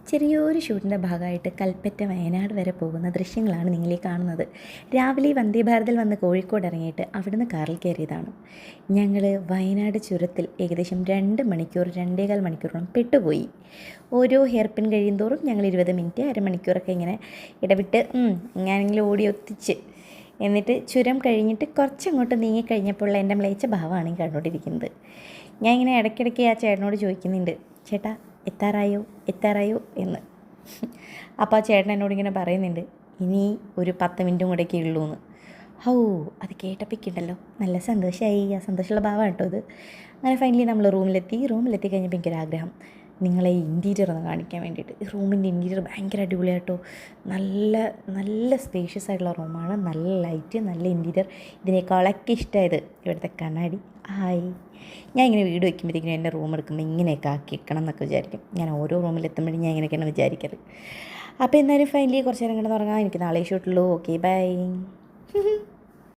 ചെറിയൊരു ഷൂട്ടിൻ്റെ ഭാഗമായിട്ട് കൽപ്പറ്റ വയനാട് വരെ പോകുന്ന ദൃശ്യങ്ങളാണ് നിങ്ങളീ കാണുന്നത്. രാവിലെ വന്ദേ ഭാരതിൽ വന്ന് കോഴിക്കോട് ഇറങ്ങിയിട്ട് അവിടുന്ന് കാറിൽ കയറിയതാണ്. ഞങ്ങൾ വയനാട് ചുരത്തിൽ ഏകദേശം 2 മണിക്കൂർ 2.25 മണിക്കൂറോളം പെട്ടുപോയി. ഓരോ ഹെയർ പിൻ കഴിയുന്തോറും ഞങ്ങൾ 20 മിനിറ്റ് അരമണിക്കൂറൊക്കെ ഇങ്ങനെ ഇടവിട്ട് ഞാനെങ്കിലും ഓടി ഒത്തിച്ച് എന്നിട്ട് ചുരം കഴിഞ്ഞിട്ട് കുറച്ചങ്ങോട്ട് നീങ്ങിക്കഴിഞ്ഞപ്പോൾ എൻ്റെ മ്ലേച്ഛ ഭാവമാണ് ഈ കണ്ടുകൊണ്ടിരിക്കുന്നത്. ഞാൻ ഇങ്ങനെ ഇടയ്ക്കിടയ്ക്ക് ആ ചേട്ടനോട് ചോദിക്കുന്നുണ്ട്, ചേട്ടാ എത്താറായോ എന്ന്. അപ്പോൾ ആ ചേട്ടൻ എന്നോട് ഇങ്ങനെ പറയുന്നുണ്ട്, ഇനി ഒരു 10 മിനിറ്റും കൂടെയൊക്കെ ഉള്ളൂ എന്ന്. അത് കേട്ടപ്പിക്കുണ്ടല്ലോ, നല്ല സന്തോഷമായി. ആ സന്തോഷമുള്ള ഭാവമാണ് കേട്ടോ ഇത്. അങ്ങനെ ഫൈനലി നമ്മൾ റൂമിലെത്തി കഴിഞ്ഞപ്പോൾ എനിക്കൊരാഗ്രഹം നിങ്ങളെ ഇൻറ്റീരിയർ ഒന്ന് കാണിക്കാൻ വേണ്ടിയിട്ട്. ഈ റൂമിൻ്റെ ഇൻറ്റീരിയർ ഭയങ്കര അടിപൊളിയായിട്ടോ. നല്ല നല്ല സ്പേഷ്യസ് ആയിട്ടുള്ള റൂമാണ്, നല്ല ലൈറ്റ്, നല്ല ഇൻറ്റീരിയർ. ഇതിനേക്കാളൊക്കെ ഇഷ്ടമായത് ഇവിടുത്തെ കണ്ണാടി. ഞാൻ ഇങ്ങനെ വീട് വയ്ക്കുമ്പോഴത്തേക്കും എൻ്റെ റൂം എടുക്കുമ്പോൾ ഇങ്ങനെയൊക്കെ ആക്കി വെക്കണം എന്നൊക്കെ വിചാരിക്കും. ഞാൻ ഓരോ റൂമിലെത്തുമ്പോഴും ഞാൻ ഇങ്ങനെയൊക്കെയാണ് വിചാരിക്കൽ. അപ്പോൾ എന്തായാലും ഫൈനലി കുറച്ച് നേരം കിടന്ന് ഉറങ്ങാം. എനിക്ക് നാളെ ഷൂട്ടുള്ളൂ. Okay bye.